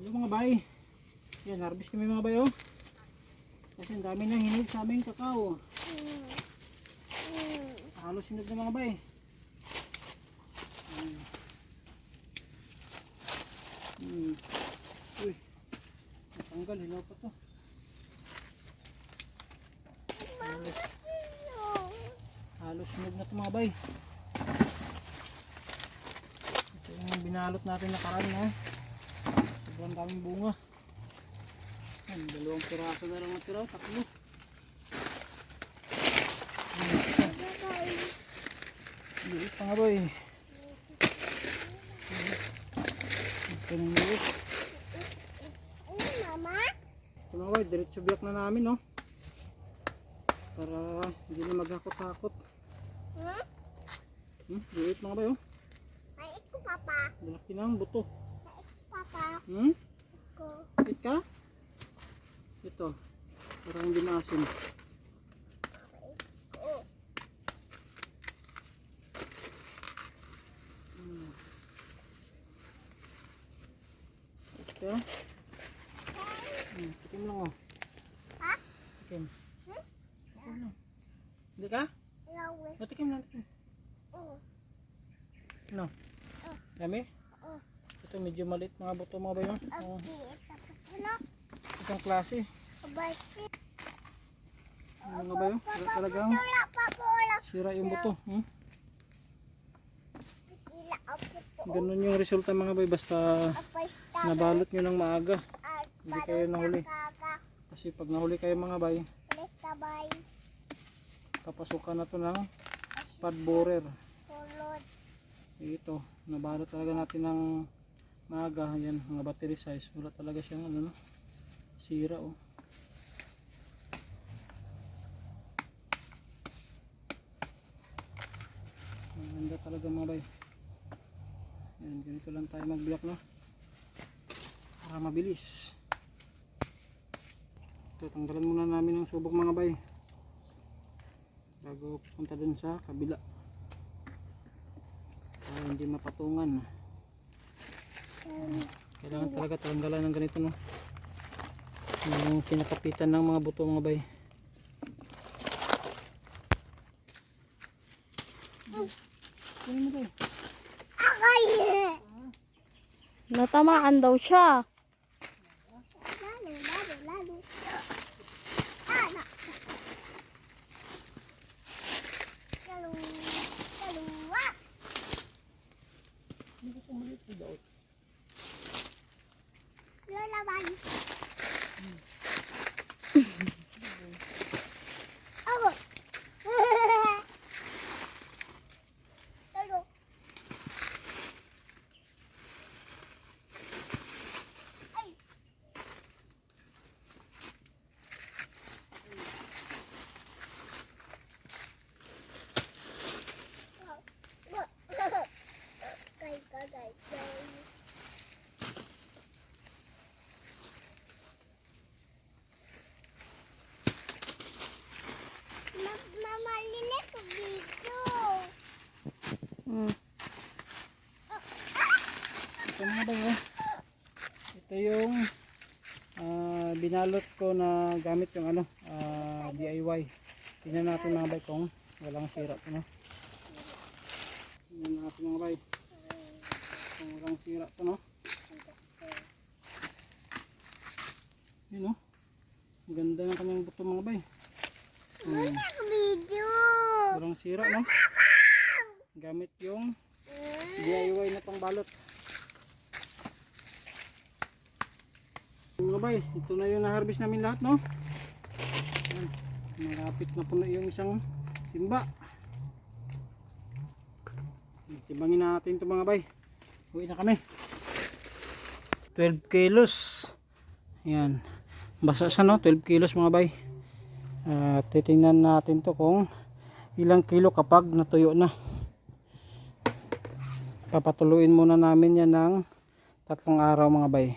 Hello mga bay. Yan, harvest kami mga bay oh. Kasi ang dami nang hinog sa aming kakao. Halos hinog na mga bay. Uy, natanggal, hilaw pa to. Halos hinog na to mga bay. Ito yung binalot natin na karami ha. Sobrang daming bunga. Yan, 2 piraso na lang natira, 3. Liit pa nga boy. Ito yung liit. Ito mga boy, diretso biyak na namin no. Para hindi na maghakot-hakot. Liit mga boy oh. Liit ko papa. Malaki na ang buto. Papa. Liit ka? Ito, parang hindi maasim. Ito. Tikim lang oh. Ha? Tikim. Tikim lang. Hindi ka? Tikim lang. Tikim. Ano? Yummy? Ito medyo maliit mga buto mga bayo. Isang klase. Mga bayo, talagang sira yung buto. Ganun yung resulta mga bayo, basta nabalot nyo ng maaga. Hindi kayo nahuli. Kasi pag nahuli kayo mga bayo, papasukan na to ng pad borer. Ito, nabalot talaga natin ng maaga. Yan, mga battery size. Wala talaga siyang ano, sira oh. Maganda talaga mga bay. Yan, ganito lang tayo magbiyak no. Para mabilis. Ito, tanggalan muna namin ng subok mga bay. Bago punta dun sa kabila. Para hindi mapatungan. Kailangan talaga tanggalan ng ganito no. Yung kinakapitan ng mga buto mga bay. Natamaan daw siya. Mama, linis ko dito. Ito mga bay oh. Ito yung binalot ko na gamit yung ano DIY. Tingnan natin mga bay kung walang sira ito no. Tingnan natin mga bay kung walang sira ito no. Yun no. Ang ganda ng kanyang buto mga bay. Video. Walang sira no. Gamit yung DIY na pangbalot. Mga bay, ito na yung na-harvest namin lahat no. Ayan, malapit na puno yung isang timba. Timbangin natin ito mga bay. Uwi na kami. 12 kilos. Ayan. Basta sa no, 12 kilos mga bay. Titingnan natin to kung ilang kilo kapag natuyo na. Papatuluin muna namin yan ng 3 araw mga bay.